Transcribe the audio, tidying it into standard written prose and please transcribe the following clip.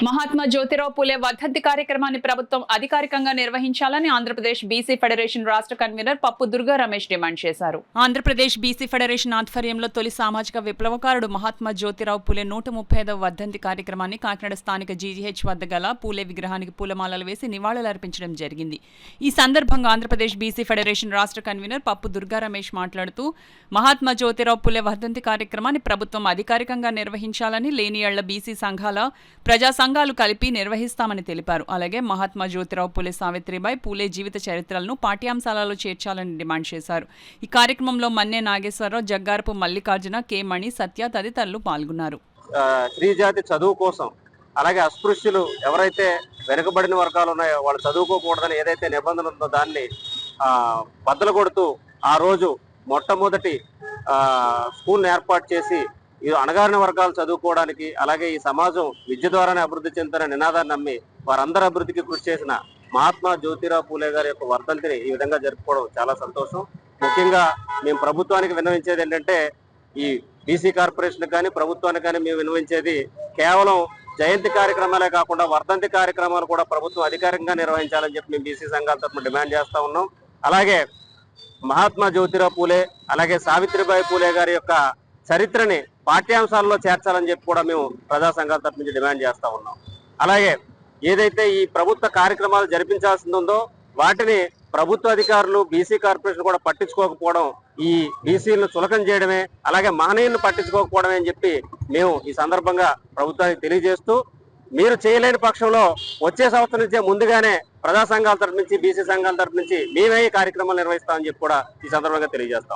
మహాత్మా జ్యోతిరావు పూలే వర్ధంతి కార్యక్రమాన్ని ప్రభుత్వం అధికారికంగా నిర్వహించాలని ఆంధ్రప్రదేశ్ బీసీ ఫెడరేషన్ రాష్ట్ర కన్వీనర్ పప్పు దుర్గా రమేష్ డిమాండ్ చేశారు. ఆంధ్రప్రదేశ్ బీసీ ఫెడరేషన్ ఆధ్వర్యంలో తొలి సామాజిక విప్లవకారుడు మహాత్మా జ్యోతిరావు పూలే 135వ వర్ధంతి కార్యక్రమాన్ని కాకినాడ స్థానిక జీజీహెచ్ వద్ద గల పూలే విగ్రహానికి పూలమాలలు వేసి నివాళులర్పించడం జరిగింది. ఈ సందర్భంగా ఆంధ్రప్రదేశ్ బీసీ ఫెడరేషన్ రాష్ట్ర కన్వీనర్ పప్పు దుర్గా రమేష్ మాట్లాడుతూ మహాత్మా జ్యోతిరావు పూలే వర్ధంతి కార్యక్రమాన్ని ప్రభుత్వం అధికారికంగా నిర్వహించాలని, లేని ఏళ్ల బీసీ సంఘాల ప్రజా సంఘాలు కలిపి నిర్వహిస్తామని తెలిపారు. అలాగే మహాత్మా జ్యోతిరావు పూలే, సావిత్రిబాయి పూలే జీవిత చరిత్రలను పాఠ్యాంశాలలో చేర్చాలని డిమాండ్ చేశారు. ఈ కార్యక్రమంలో మన్నే నాగేశ్వరరావు, జగ్గారపు మల్లికార్జున, కె మణి, సత్య తదితరులు పాల్గొన్నారు. స్త్రీజాతి చదువు కోసం, అలాగే అస్పృశ్యులు ఎవరైతే వెనుకబడిన వర్గాలు ఉన్నాయో వాళ్ళు చదువుకోకూడదని ఏదైతే నిబంధన ఉందో దాన్ని బద్దలు కొడుతూ ఆ రోజు మొట్టమొదటి స్కూల్ని ఏర్పాటు చేసి ఈ అణగారిన వర్గాలు చదువుకోవడానికి, అలాగే ఈ సమాజం విద్య ద్వారానే అభివృద్ధి చెందుతున్న నినాదాన్ని నమ్మి వారందరి అభివృద్ధికి కృషి చేసిన మహాత్మా జ్యోతిరావు పూలే గారి యొక్క వర్ధంతిని ఈ విధంగా జరుపుకోవడం చాలా సంతోషం. ముఖ్యంగా మేము ప్రభుత్వానికి విన్నవించేది ఏంటంటే, ఈ బీసీ కార్పొరేషన్ కానీ ప్రభుత్వానికి కానీ మేము విన్నవించేది కేవలం జయంతి కార్యక్రమాలే కాకుండా వర్ధంతి కార్యక్రమాలు కూడా ప్రభుత్వం అధికారికంగా నిర్వహించాలని చెప్పి మేము బీసీ సంఘాల తరఫున డిమాండ్ చేస్తా ఉన్నాం. అలాగే మహాత్మా జ్యోతిరావు పూలే, అలాగే సావిత్రిబాయి పూలే గారి యొక్క చరిత్రని పాఠ్యాంశాలలో చేర్చాలని చెప్పి కూడా మేము ప్రజా సంఘాల తరఫు నుంచి డిమాండ్ చేస్తా ఉన్నాం. అలాగే ఏదైతే ఈ ప్రభుత్వ కార్యక్రమాలు జరిపించాల్సి ఉందో వాటిని ప్రభుత్వ అధికారులు, బీసీ కార్పొరేషన్ కూడా పట్టించుకోకపోవడం, ఈ బీసీలను చులకం చేయడమే, అలాగే మహనీయులను పట్టించుకోకపోవడమే అని చెప్పి మేము ఈ సందర్భంగా ప్రభుత్వానికి తెలియజేస్తూ, మీరు చేయలేని పక్షంలో వచ్చే సంవత్సరం నుంచే ముందుగానే ప్రజా సంఘాల తరఫు నుంచి, బీసీ సంఘాల తరఫు నుంచి మేమే ఈ కార్యక్రమాలు నిర్వహిస్తామని చెప్పి కూడా ఈ సందర్భంగా తెలియజేస్తాం.